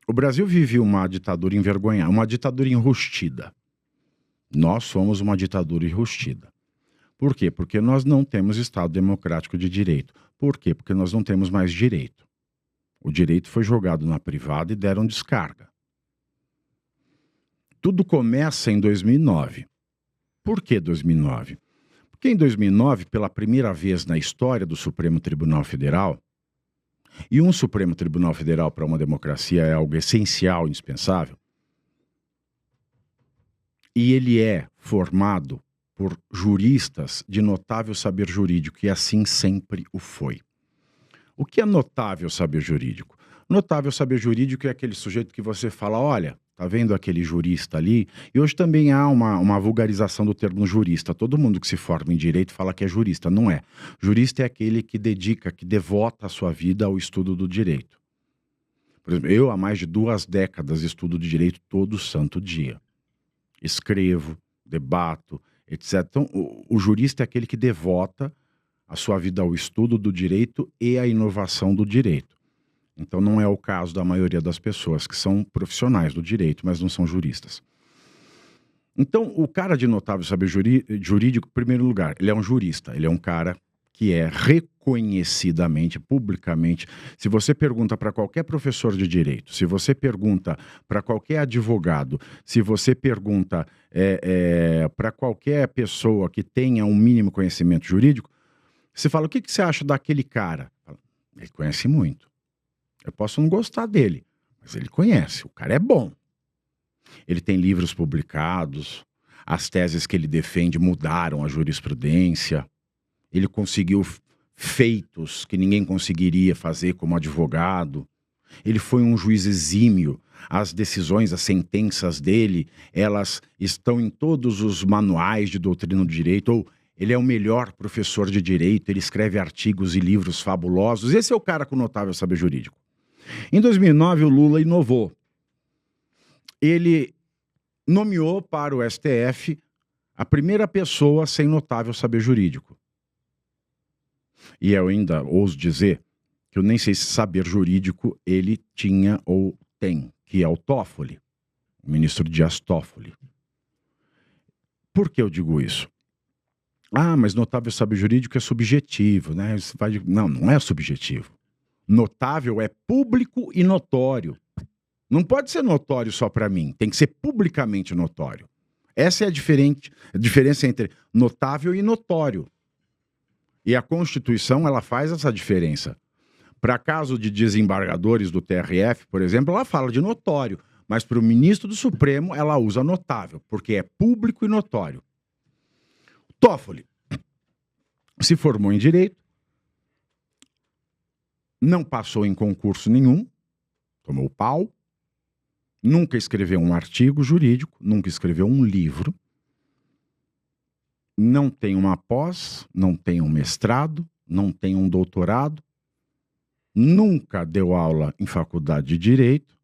O Brasil vive uma ditadura envergonhada, uma ditadura enrustida. Nós somos uma ditadura enrustida. Por quê? Porque nós não temos Estado democrático de direito. Por quê? Porque nós não temos mais direito. O direito foi jogado na privada e deram descarga. Tudo começa em 2009. Por que 2009? Porque em 2009, pela primeira vez na história do Supremo Tribunal Federal, e um Supremo Tribunal Federal para uma democracia é algo essencial, indispensável, e ele é formado por juristas de notável saber jurídico, e assim sempre o foi. O que é notável saber jurídico? Notável saber jurídico é aquele sujeito que você fala, olha, tá vendo aquele jurista ali? E hoje também há uma vulgarização do termo jurista. Todo mundo que se forma em direito fala que é jurista. Não é. Jurista é aquele que dedica, que devota a sua vida ao estudo do direito. Por exemplo, eu há mais de 2 décadas estudo de direito todo santo dia. Escrevo, debato, etc. Então, o jurista é aquele que devota a sua vida ao estudo do direito e à inovação do direito. Então não é o caso da maioria das pessoas que são profissionais do direito, mas não são juristas. Então o cara de notável saber jurídico, em primeiro lugar, ele é um jurista, ele é um cara que é reconhecidamente, publicamente, se você pergunta para qualquer professor de direito, se você pergunta para qualquer advogado, se você pergunta para qualquer pessoa que tenha um mínimo conhecimento jurídico, você fala, o que você acha daquele cara? Ele conhece muito. Eu posso não gostar dele, mas ele conhece, o cara é bom. Ele tem livros publicados, as teses que ele defende mudaram a jurisprudência, ele conseguiu feitos que ninguém conseguiria fazer como advogado, ele foi um juiz exímio, as decisões, as sentenças dele, elas estão em todos os manuais de doutrina do direito, ou ele é o melhor professor de direito, ele escreve artigos e livros fabulosos, esse é o cara com notável saber jurídico. Em 2009, o Lula inovou. Ele nomeou para o STF a primeira pessoa sem notável saber jurídico. E eu ainda ouso dizer que eu nem sei se saber jurídico ele tinha ou tem, que é o Toffoli, o ministro Dias Toffoli. Por que eu digo isso? Ah, mas notável saber jurídico é subjetivo, né? Não, não é subjetivo. Notável é público e notório. Não pode ser notório só para mim, tem que ser publicamente notório. Essa é a diferença entre notável e notório. E a Constituição, ela faz essa diferença. Para caso de desembargadores do TRF, por exemplo, ela fala de notório, mas para o ministro do Supremo, ela usa notável, porque é público e notório. Toffoli se formou em Direito, não passou em concurso nenhum, tomou pau, nunca escreveu um artigo jurídico, nunca escreveu um livro, não tem uma pós, não tem um mestrado, não tem um doutorado, nunca deu aula em faculdade de Direito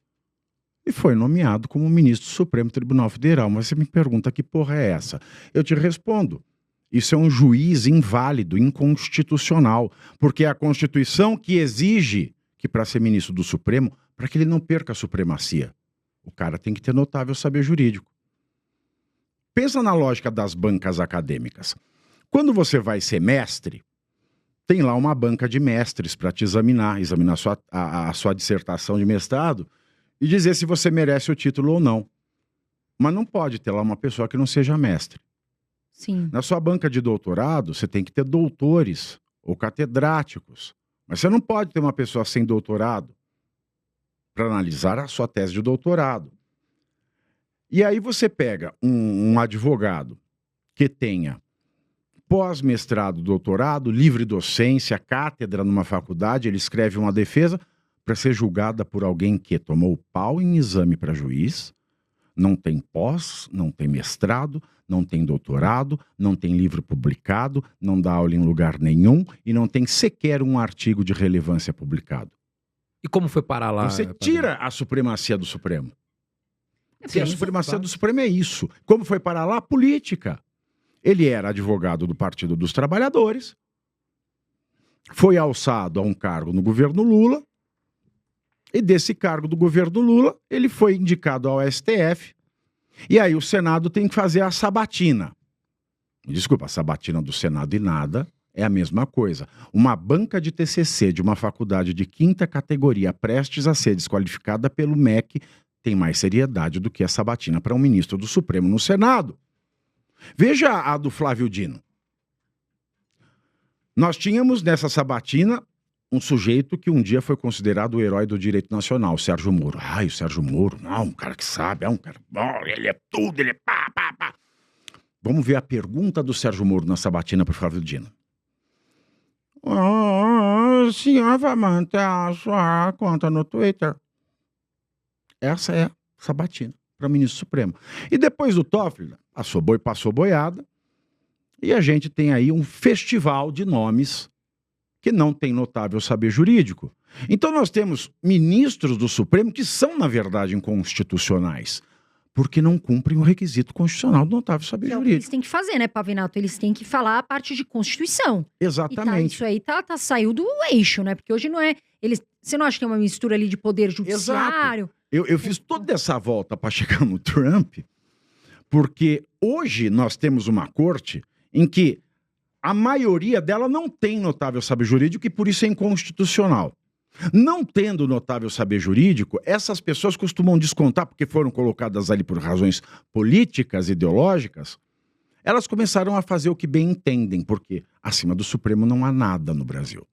e foi nomeado como ministro do Supremo Tribunal Federal. Mas você me pergunta, que porra é essa? Eu te respondo. Isso é um juiz inválido, inconstitucional, porque é a Constituição que exige que para ser ministro do Supremo, para que ele não perca a supremacia, o cara tem que ter notável saber jurídico. Pensa na lógica das bancas acadêmicas. Quando você vai ser mestre, tem lá uma banca de mestres para te examinar a sua dissertação de mestrado e dizer se você merece o título ou não. Mas não pode ter lá uma pessoa que não seja mestre. Sim. Na sua banca de doutorado, você tem que ter doutores ou catedráticos. Mas você não pode ter uma pessoa sem doutorado para analisar a sua tese de doutorado. E aí você pega um advogado que tenha pós-mestrado, doutorado, livre docência, cátedra numa faculdade, ele escreve uma defesa para ser julgada por alguém que tomou pau em exame para juiz, não tem pós, não tem mestrado, não tem doutorado, não tem livro publicado, não dá aula em lugar nenhum e não tem sequer um artigo de relevância publicado. E como foi parar lá? Você tira a supremacia do Supremo. Sim, a supremacia claro. do Supremo é isso. Como foi parar lá? Política. Ele era advogado do Partido dos Trabalhadores, foi alçado a um cargo no governo Lula E desse cargo do governo Lula, ele foi indicado ao STF. E aí o Senado tem que fazer a sabatina. Desculpa, a sabatina do Senado e nada é a mesma coisa. Uma banca de TCC de uma faculdade de 5ª categoria prestes a ser desqualificada pelo MEC tem mais seriedade do que a sabatina para um ministro do Supremo no Senado. Veja a do Flávio Dino. Nós tínhamos nessa sabatina um sujeito que um dia foi considerado o herói do direito nacional, o Sérgio Moro. Ai, o Sérgio Moro, não, um cara que sabe, é um cara bom, ele é tudo, ele é pá, pá, pá. Vamos ver a pergunta do Sérgio Moro na sabatina para o Flávio Dino. O senhor vai manter a sua conta no Twitter? Essa é a sabatina para o ministro Supremo. E depois do Toffoli, passou boiada, e a gente tem aí um festival de nomes que não tem notável saber jurídico. Então nós temos ministros do Supremo que são, na verdade, inconstitucionais, porque não cumprem o requisito constitucional do notável saber É o que jurídico. eles têm que fazer, né, Pavinato? Eles têm que falar a parte de Constituição. Exatamente. Isso aí saiu do eixo, né? Porque hoje não é... Você não acha que tem uma mistura ali de poder judiciário? Eu fiz toda essa volta para chegar no Trump, porque hoje nós temos uma corte em que a maioria dela não tem notável saber jurídico e por isso é inconstitucional. Não tendo notável saber jurídico, essas pessoas costumam descontar, porque foram colocadas ali por razões políticas, ideológicas, elas começaram a fazer o que bem entendem, porque acima do Supremo não há nada no Brasil.